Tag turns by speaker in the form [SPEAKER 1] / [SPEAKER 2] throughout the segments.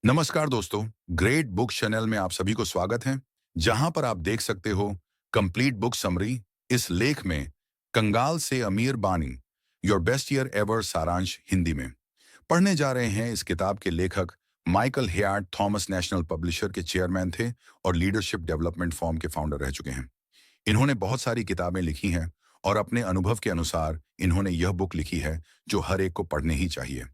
[SPEAKER 1] नमस्कार दोस्तों, great book channel में आप सभी को स्वागत है, जहां पर आप देख सकते हो कंप्लीट बुक समरी। इस लेख में कंगाल से अमीर बानी, योर बेस्ट ईयर एवर सारांश हिंदी में पढ़ने जा रहे हैं। इस किताब के लेखक माइकल हेयार्ड थॉमस नेशनल पब्लिशर के चेयरमैन थे और लीडरशिप डेवलपमेंट फॉर्म के फाउंडर रह चुके हैं। इन्होंने बहुत सारी किताबें लिखी हैं और अपने अनुभव के अनुसार इन्होंने यह बुक लिखी है जो हर एक को पढ़ने ही चाहिए।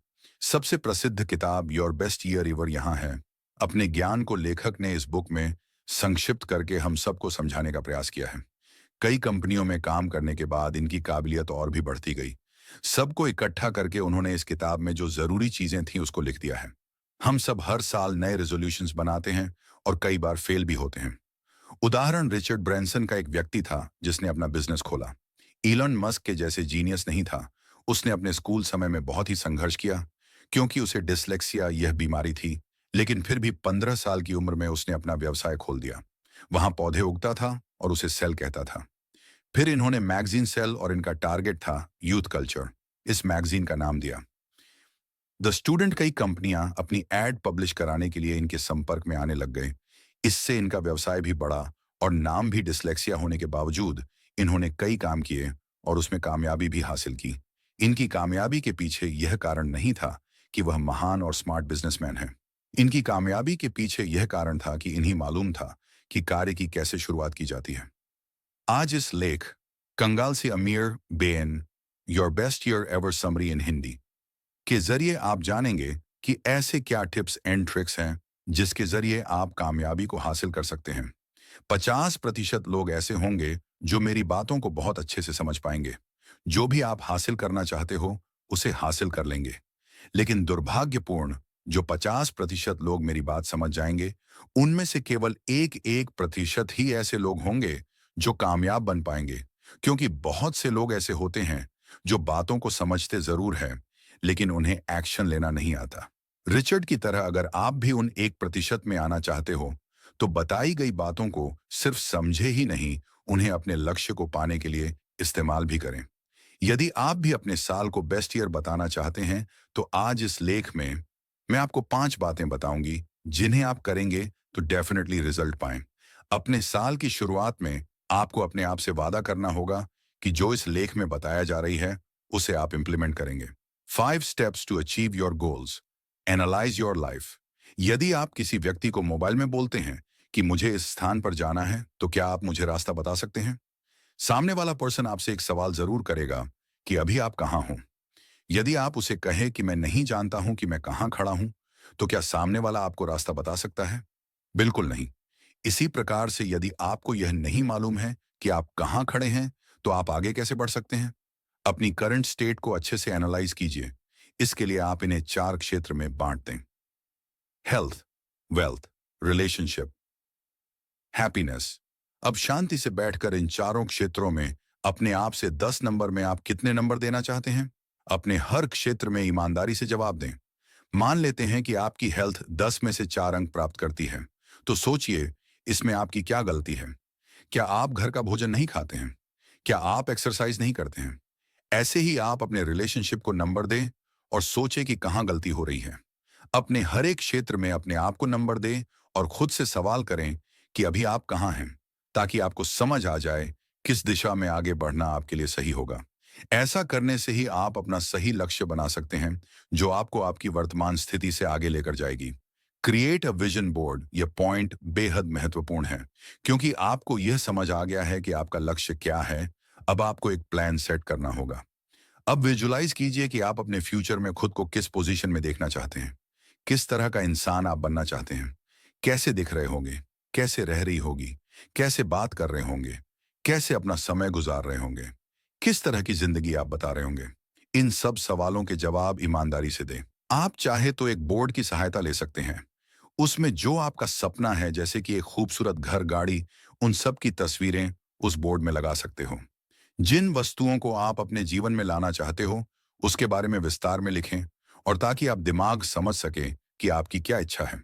[SPEAKER 1] सबसे प्रसिद्ध किताब योर बेस्ट ईयर एवर यहाँ है। अपने ज्ञान को लेखक ने इस बुक में संक्षिप्त करके हम सबको समझाने का प्रयास किया है। कई कंपनियों में काम करने के बाद इनकी काबिलियत और भी बढ़ती गई। सबको इकट्ठा करके उन्होंने इस किताब में जो जरूरी चीजें थीं उसको लिख दिया है। हम सब हर साल नए रेजोल्यूशंस बनाते हैं और कई बार फेल भी होते हैं। उदाहरण रिचर्ड ब्रैंसन का एक व्यक्ति था जिसने अपना बिजनेस खोला। इलॉन मस्क के जैसे जीनियस नहीं था। उसने अपने स्कूल समय में बहुत ही संघर्ष किया क्योंकि उसे डिसलेक्सिया यह बीमारी थी, लेकिन फिर भी 15 साल की उम्र में उसने अपना व्यवसाय खोल दिया। वहां पौधे उगता था और उसे सेल कहता था। फिर इन्होंने मैगजीन सेल और इनका टारगेट था यूथ कल्चर। इस मैगजीन का नाम दिया द स्टूडेंट। कई कंपनियां अपनी एड पब्लिश कराने के लिए इनके संपर्क में आने लग गए। इससे इनका व्यवसाय भी बढ़ा और नाम भी डिसलेक्सिया होने के बावजूद इन्होंने कई काम किए और उसमें कामयाबी भी हासिल की। इनकी कामयाबी के पीछे यह कारण नहीं था कि वह महान और स्मार्ट बिजनेसमैन हैं। इनकी कामयाबी के पीछे यह कारण था कि इन्हें मालूम था कि कार्य की कैसे शुरुआत की जाती है। आज इस लेख कंगाल से अमीर Ben, your best year ever summary इन हिंदी के जरिए आप जानेंगे कि ऐसे क्या टिप्स एंड ट्रिक्स हैं जिसके जरिए आप कामयाबी को हासिल कर सकते हैं। 50% लोग ऐसे होंगे जो मेरी बातों को बहुत अच्छे से समझ पाएंगे। जो भी आप हासिल करना चाहते हो उसे हासिल कर लेंगे। लेकिन दुर्भाग्यपूर्ण जो 50% लोग मेरी बात समझ जाएंगे, उनमें से केवल 1% ही ऐसे लोग होंगे जो कामयाब बन पाएंगे। क्योंकि बहुत से लोग ऐसे होते हैं जो बातों को समझते जरूर है लेकिन उन्हें एक्शन लेना नहीं आता। रिचर्ड की तरह अगर आप भी उन 1% में आना चाहते हो तो बताई गई बातों को सिर्फ समझे ही नहीं, उन्हें अपने लक्ष्य को पाने के लिए इस्तेमाल भी करें। यदि आप भी अपने साल को बेस्ट ईयर बताना चाहते हैं तो आज इस लेख में मैं आपको 5 बातें बताऊंगी जिन्हें आप करेंगे तो डेफिनेटली रिजल्ट पाएं। अपने साल की शुरुआत में आपको अपने आप से वादा करना होगा कि जो इस लेख में बताया जा रही है उसे आप इंप्लीमेंट करेंगे। 5 steps to achieve your goals. Analyse your life. यदि आप किसी व्यक्ति को मोबाइल में बोलते हैं कि मुझे इस स्थान पर जाना है तो क्या आप मुझे रास्ता बता सकते हैं? सामने वाला पर्सन आपसे एक सवाल जरूर करेगा कि अभी आप कहाँ हो। यदि आप उसे कहें कि मैं नहीं जानता हूं कि मैं कहाँ खड़ा हूं, तो क्या सामने वाला आपको रास्ता बता सकता है? बिल्कुल नहीं। इसी प्रकार से यदि आपको यह नहीं मालूम है कि आप कहाँ खड़े हैं, तो आप आगे कैसे बढ़ सकते हैं? अपनी करंट स्टेट को अच्छे से एनालाइज कीजिए। इसके लिए आप इन्हें 4 क्षेत्र में बांट दें। Health, wealth, relationship, happiness. अब शांति से बैठकर इन चारों क्षेत्रों में अपने आप से 10 नंबर में आप कितने नंबर देना चाहते हैं? अपने हर क्षेत्र में ईमानदारी से जवाब दें। मान लेते हैं कि आपकी हेल्थ 10 में से 4 अंक प्राप्त करती है, तो सोचिए इसमें आपकी क्या गलती है? क्या आप घर का भोजन नहीं खाते हैं? क्या आप एक्सरसाइज नहीं करते हैं? ऐसे ही आप अपने रिलेशनशिप को नंबर दें और सोचें कि कहाँ गलती हो रही है। अपने हर एक क्षेत्र में अपने आप को नंबर दें और खुद से सवाल करें कि अभी आप कहाँ हैं, ताकि आपको समझ आ जाए किस दिशा में आगे बढ़ना आपके लिए सही होगा। ऐसा करने से ही आप अपना सही लक्ष्य बना सकते हैं जो आपको आपकी वर्तमान स्थिति से आगे लेकर जाएगी। Create a vision board. यह पॉइंट बेहद महत्वपूर्ण है क्योंकि आपको यह समझ आ गया है कि आपका लक्ष्य क्या है। अब आपको एक प्लान सेट करना होगा। अब विजुलाइज कीजिए कि आप अपने फ्यूचर में खुद को किस पोजीशन में देखना चाहते हैं। किस तरह का इंसान आप बनना चाहते हैं? कैसे दिख रहे होंगे? कैसे रह रही होगी? कैसे बात कर रहे होंगे? कैसे अपना समय गुजार रहे होंगे? किस तरह की जिंदगी आप बता रहे होंगे? इन सब सवालों के जवाब ईमानदारी से दें। आप चाहे तो एक बोर्ड की सहायता ले सकते हैं। उसमें जो आपका सपना है, जैसे कि एक खूबसूरत घर, गाड़ी, उन सब की तस्वीरें उस बोर्ड में लगा सकते हो। जिन वस्तुओं को आप अपने जीवन में लाना चाहते हो उसके बारे में विस्तार में लिखें, और ताकि आप दिमाग समझ सके कि आपकी क्या इच्छा है।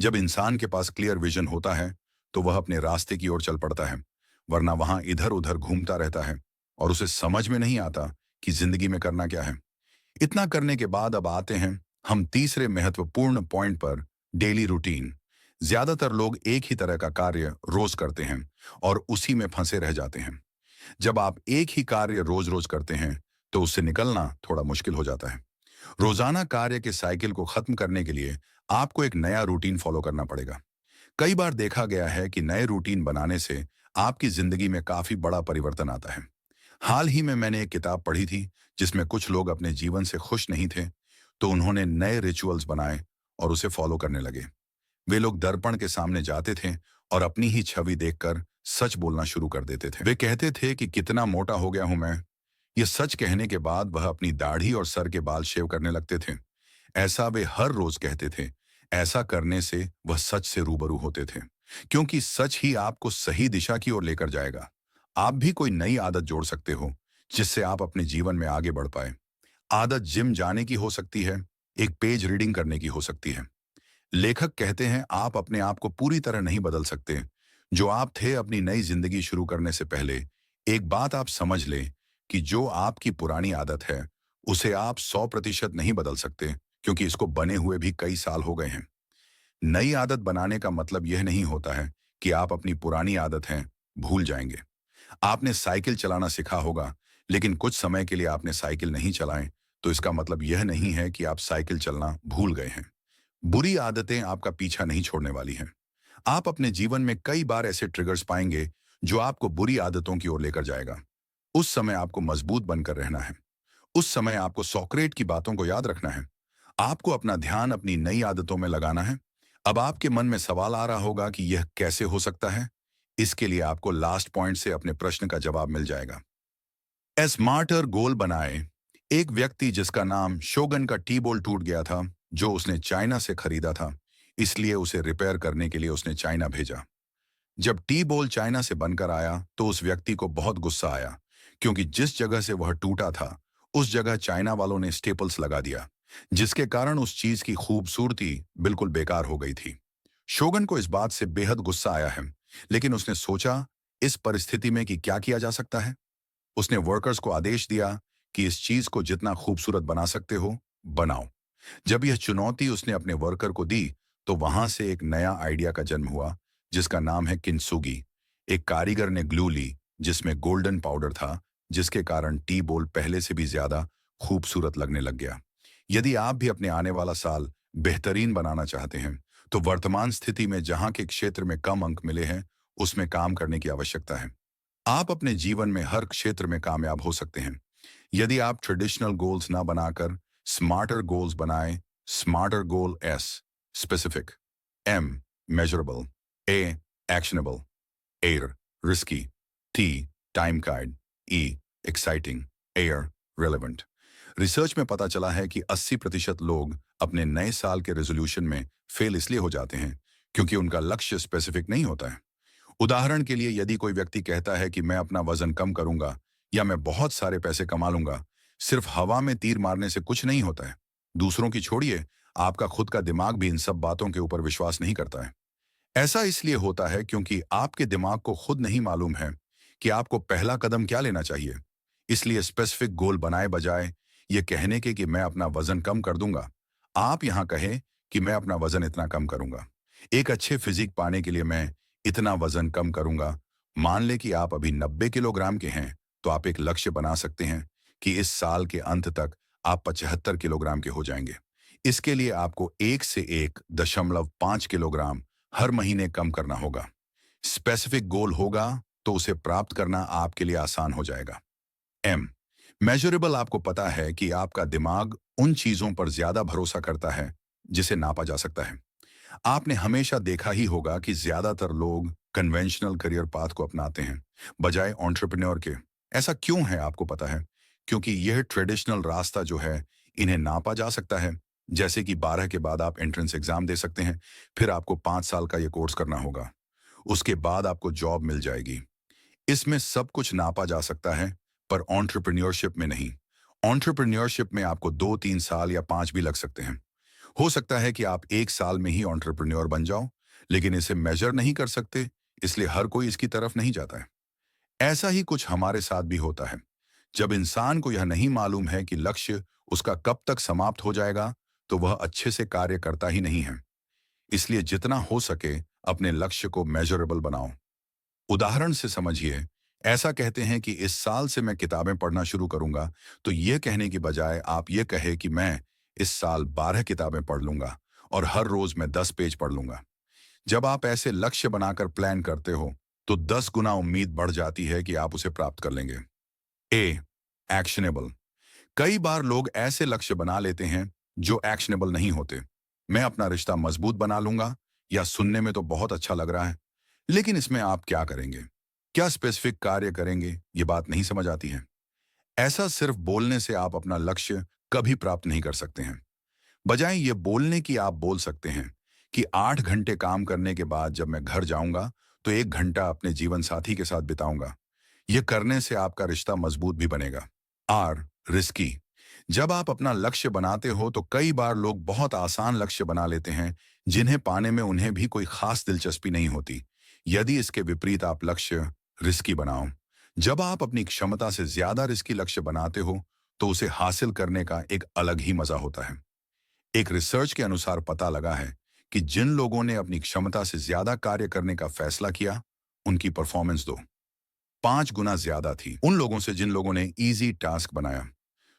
[SPEAKER 1] जब इंसान के पास क्लियर विजन होता है तो वह अपने रास्ते की ओर चल पड़ता है, वरना वहां इधर उधर घूमता रहता है और उसे समझ में नहीं आता कि जिंदगी में करना क्या है। इतना करने के बाद अब आते हैं हम तीसरे महत्वपूर्ण पॉइंट पर, डेली रूटीन। ज्यादातर लोग एक ही तरह का कार्य रोज करते हैं और उसी में फंसे रह जाते हैं। जब आप एक ही कार्य रोज रोज करते हैं तो उससे निकलना थोड़ा मुश्किल हो जाता है। रोजाना कार्य के साइकिल को खत्म करने के लिए आपको एक नया रूटीन फॉलो करना पड़ेगा। कई बार देखा गया है कि नए रूटीन बनाने से आपकी जिंदगी में काफी बड़ा परिवर्तन आता है। हाल ही में मैंने एक किताब पढ़ी थी जिसमें कुछ लोग अपने जीवन से खुश नहीं थे, तो उन्होंने नए रिचुअल्स बनाए और उसे फॉलो करने लगे। वे लोग दर्पण के सामने जाते थे और अपनी ही छवि देखकर सच बोलना शुरू कर देते थे। वे कहते थे कि कितना मोटा हो गया हूं मैं। ये सच कहने के बाद वह अपनी दाढ़ी और सर के बाल शेव करने लगते थे। ऐसा वे हर रोज कहते थे। ऐसा करने से वह सच से रूबरू होते थे, क्योंकि सच ही आपको सही दिशा की ओर लेकर जाएगा। आप भी कोई नई आदत जोड़ सकते हो जिससे आप अपने जीवन में आगे बढ़ पाए। आदत जिम जाने की हो सकती है, एक पेज रीडिंग करने की हो सकती है। लेखक कहते हैं आप अपने आप को पूरी तरह नहीं बदल सकते जो आप थे अपनी नई जिंदगी शुरू करने से पहले। एक बात आप समझ लें कि जो आपकी पुरानी आदत है उसे आप 100% नहीं बदल सकते, क्योंकि इसको बने हुए भी कई साल हो गए हैं। नई आदत बनाने का मतलब यह नहीं होता है कि आप अपनी पुरानी आदत है भूल जाएंगे। आपने साइकिल चलाना सीखा होगा, लेकिन कुछ समय के लिए आपने साइकिल नहीं चलाएं, तो इसका मतलब यह नहीं है कि आप साइकिल चलना भूल गए हैं। बुरी आदतें आपका पीछा नहीं छोड़ने वाली हैं। आप अपने जीवन में कई बार ऐसे ट्रिगर्स पाएंगे जो आपको बुरी आदतों की ओर लेकर जाएगा। उस समय आपको मजबूत बनकर रहना है। उस समय आपको सॉक्रेट की बातों को याद रखना है। आपको अपना ध्यान अपनी नई आदतों में लगाना है। अब आपके मन में सवाल आ रहा होगा कि यह कैसे हो सकता है। इसके लिए आपको लास्ट पॉइंट से अपने प्रश्न का जवाब मिल जाएगा। ए स्मार्टर गोल बनाए। एक व्यक्ति जिसका नाम शोगन का टी बॉल टूट गया था, जो उसने चाइना से खरीदा था, इसलिए उसे रिपेयर करने के लिए उसने चाइना भेजा। जब टी बॉल चाइना से बनकर आया तो उस व्यक्ति को बहुत गुस्सा आया, क्योंकि जिस जगह से वह टूटा था उस जगह चाइना वालों ने स्टेपल्स लगा दिया, जिसके कारण उस चीज की खूबसूरती बिल्कुल बेकार हो गई थी। शोगन को इस बात से बेहद गुस्सा आया है, लेकिन उसने सोचा इस परिस्थिति में कि क्या किया जा सकता है। उसने वर्कर्स को आदेश दिया कि इस चीज को जितना खूबसूरत बना सकते हो बनाओ। जब यह चुनौती उसने अपने वर्कर को दी तो वहां से एक नया आइडिया का जन्म हुआ, जिसका नाम है किंसुगी। एक कारीगर ने ग्लू ली जिसमें गोल्डन पाउडर था, जिसके कारण टी बोल पहले से भी ज्यादा खूबसूरत लगने लग गया। यदि आप भी अपने आने वाला साल बेहतरीन बनाना चाहते हैं तो वर्तमान स्थिति में जहां के क्षेत्र में कम अंक मिले हैं उसमें काम करने की आवश्यकता है। आप अपने जीवन में हर क्षेत्र में कामयाब हो सकते हैं यदि आप ट्रेडिशनल गोल्स ना बनाकर स्मार्टर गोल्स बनाएं। Smarter goal S specific, M measurable, A actionable, R risky, T time guide, E exciting, R relevant. Research में पता चला है कि 80% लोग अपने नए साल के रेजोल्यूशन में फेल इसलिए हो जाते हैं क्योंकि उनका लक्ष्य स्पेसिफिक नहीं होता है। उदाहरण के लिए, यदि कोई व्यक्ति कहता है कि मैं अपना वजन कम करूंगा या मैं बहुत सारे पैसे कमा लूंगा, सिर्फ हवा में तीर मारने से कुछ नहीं होता है। दूसरों की छोड़िए, आपका खुद का दिमाग भी इन सब बातों के ऊपर विश्वास नहीं करता है। ऐसा इसलिए होता है क्योंकि आपके दिमाग को खुद नहीं मालूम है कि आपको पहला कदम क्या लेना चाहिए। इसलिए स्पेसिफिक गोल बनाए बजाय ये कहने के कि मैं अपना वजन कम कर दूंगा, आप यहां कहें कि मैं अपना वजन इतना कम करूंगा। एक अच्छे फिजिक पाने के लिए मैं इतना वजन कम करूंगा। मान ले कि आप अभी 90 किलोग्राम के हैं, तो आप एक लक्ष्य बना सकते हैं कि इस साल के अंत तक आप 75 किलोग्राम के हो जाएंगे। इसके लिए आपको 1 से 1.5 किलोग्राम हर महीने कम करना होगा। स्पेसिफिक गोल होगा तो उसे प्राप्त करना आपके लिए आसान हो जाएगा। M measurable. आपको पता है कि आपका दिमाग उन चीजों पर ज्यादा भरोसा करता है जिसे नापा जा सकता है। आपने हमेशा देखा ही होगा कि ज्यादातर लोग कन्वेंशनल करियर पाथ को अपनाते हैं बजाय एंटरप्रेन्योर के। ऐसा क्यों है आपको पता है? क्योंकि यह ट्रेडिशनल रास्ता जो है, इन्हें नापा जा सकता है। जैसे कि 12 के बाद आप एंट्रेंस एग्जाम दे सकते हैं, फिर आपको 5 साल का ये कोर्स करना होगा, उसके बाद आपको जॉब मिल जाएगी। इसमें सब कुछ नापा जा सकता है, पर एंटरप्रेन्योरशिप में नहीं। एंटरप्रेन्योरशिप में आपको 2-3 साल या 5 भी लग सकते हैं। हो सकता है कि आप 1 साल में ही एंटरप्रेन्योर बन जाओ, लेकिन इसे मेजर नहीं कर सकते, इसलिए हर कोई इसकी तरफ नहीं जाता है। ऐसा ही कुछ हमारे साथ भी होता है। जब इंसान को यह नहीं मालूम है कि लक्ष्य उसका कब तक समाप्त हो जाएगा, तो वह अच्छे से कार्य करता ही नहीं है। इसलिए जितना हो सके अपने लक्ष्य को मेजरेबल बनाओ। उदाहरण से समझिए, ऐसा कहते हैं कि इस साल से मैं किताबें पढ़ना शुरू करूंगा, तो ये कहने की बजाय आप ये कहे कि मैं इस साल 12 किताबें पढ़ लूंगा और हर रोज मैं 10 पेज पढ़ लूंगा। जब आप ऐसे लक्ष्य बनाकर प्लान करते हो, तो 10 गुना उम्मीद बढ़ जाती है कि आप उसे प्राप्त कर लेंगे। ए, एक्शनेबल। कई बार लोग ऐसे लक्ष्य बना लेते हैं जो एक्शनेबल नहीं होते। मैं अपना रिश्ता मजबूत बना लूंगा, या सुनने में तो बहुत अच्छा लग रहा है, लेकिन इसमें आप क्या करेंगे, क्या स्पेसिफिक कार्य करेंगे, ये बात नहीं समझ आती है। ऐसा सिर्फ बोलने से आप अपना लक्ष्य कभी प्राप्त नहीं कर सकते हैं। बजाय ये बोलने की आप बोल सकते हैं कि 8 घंटे काम करने के बाद जब मैं घर जाऊंगा, तो 1 घंटा अपने जीवन साथी के साथ बिताऊंगा। ये करने से आपका रिश्ता मजबूत भी बनेगा। R, risky. जब आप अपना लक्ष्य बनाते हो, तो कई बार लोग बहुत आसान लक्ष्य बना लेते हैं जिन्हें पाने में उन्हें भी कोई खास दिलचस्पी नहीं होती। यदि इसके विपरीत आप लक्ष्य रिस्की बनाओ, जब आप अपनी क्षमता से ज्यादा रिस्की लक्ष्य बनाते हो, तो उसे हासिल करने का एक अलग ही मजा होता है। एक रिसर्च के अनुसार पता लगा है कि जिन लोगों ने अपनी क्षमता से ज्यादा कार्य करने का फैसला किया, उनकी परफॉर्मेंस 5 गुना ज्यादा थी उन लोगों से जिन लोगों ने इजी टास्क बनाया।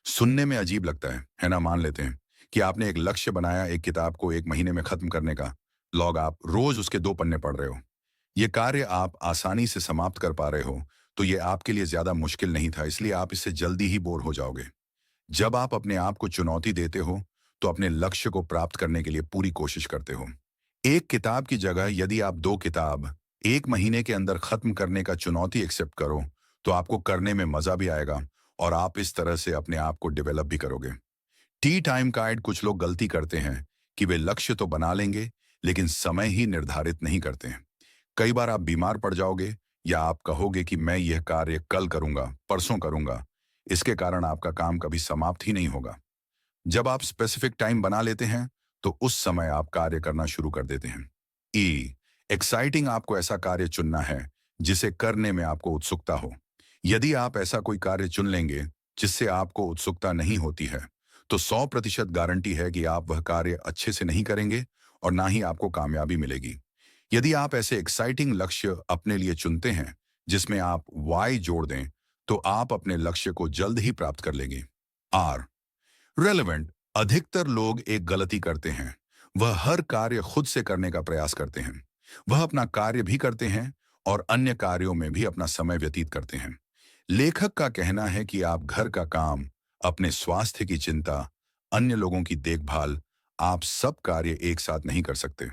[SPEAKER 1] सुनने में अजीब लगता है ना? मान लेते हैं कि आपने एक लक्ष्य बनाया, एक किताब को 1 महीने में खत्म करने का। लॉग आप रोज उसके 2 पन्ने पढ़ रहे हो। ये कार्य आप आसानी से समाप्त कर पा रहे हो, तो ये आपके लिए ज्यादा मुश्किल नहीं था, इसलिए आप इससे जल्दी ही बोर हो जाओगे। जब आप अपने आप को चुनौती देते हो, तो अपने लक्ष्य को प्राप्त करने के लिए पूरी कोशिश करते हो। एक किताब की जगह यदि आप 2 किताब 1 महीने के अंदर खत्म करने का चुनौती एक्सेप्ट करो, तो आपको करने में मजा भी आएगा और आप इस तरह से अपने आप को डेवलप भी करोगे। T time guide. कुछ लोग गलती करते हैं कि वे लक्ष्य तो बना लेंगे, लेकिन समय ही निर्धारित नहीं करते हैं। कई बार आप बीमार पड़ जाओगे, या आप कहोगे कि मैं यह कार्य कल करूंगा, परसों करूंगा। इसके कारण आपका काम कभी समाप्त ही नहीं होगा। जब आप स्पेसिफिक टाइम बना लेते हैं, तो उस समय आप कार्य करना शुरू कर देते हैं। ई, एक्साइटिंग। आपको ऐसा कार्य चुनना है जिसे करने में आपको उत्सुकता हो। यदि आप ऐसा कोई कार्य चुन लेंगे जिससे आपको उत्सुकता नहीं होती है, तो 100% गारंटी है कि आप वह कार्य अच्छे से नहीं करेंगे और ना ही आपको कामयाबी मिलेगी। यदि आप ऐसे एक्साइटिंग लक्ष्य अपने लिए चुनते हैं जिसमें आप वाई जोड़ दें, तो आप अपने लक्ष्य को जल्द ही प्राप्त कर लेंगे। R, relevant. अधिकतर लोग एक गलती करते हैं, वह हर कार्य खुद से करने का प्रयास करते हैं। वह अपना कार्य भी करते हैं और अन्य कार्यों में भी अपना समय व्यतीत करते हैं। लेखक का कहना है कि आप घर का काम, अपने स्वास्थ्य की चिंता, अन्य लोगों की देखभाल, आप सब कार्य एक साथ नहीं कर सकते।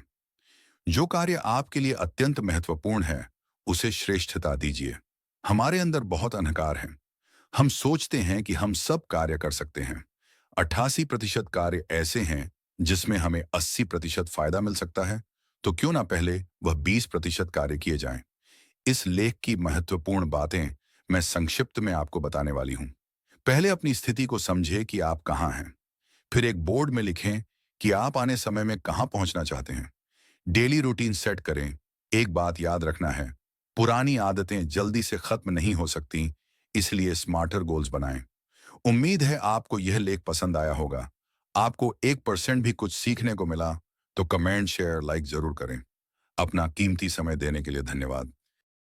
[SPEAKER 1] जो कार्य आपके लिए अत्यंत महत्वपूर्ण है, उसे श्रेष्ठता दीजिए। हमारे अंदर बहुत अहंकार है। हम सोचते हैं कि हम सब कार्य कर सकते हैं। 88% कार्य ऐसे हैं जिसमें हमें 80% फायदा मिल सकता है, तो क्यों ना पहले वह 20% कार्य किए जाएं। इस लेख की महत्वपूर्ण बातें मैं संक्षिप्त में आपको बताने वाली हूं। पहले अपनी स्थिति को समझे कि आप कहां हैं। फिर एक बोर्ड में लिखें कि आप आने समय में कहां पहुंचना चाहते हैं। डेली रूटीन सेट करें। एक बात याद रखना है, पुरानी आदतें जल्दी से खत्म नहीं हो सकती, इसलिए स्मार्टर गोल्स बनाएं। उम्मीद है आपको यह लेख पसंद आया होगा। आपको 1% भी कुछ सीखने को मिला, तो कमेंट, शेयर, लाइक जरूर करें। अपना कीमती समय देने के लिए धन्यवाद।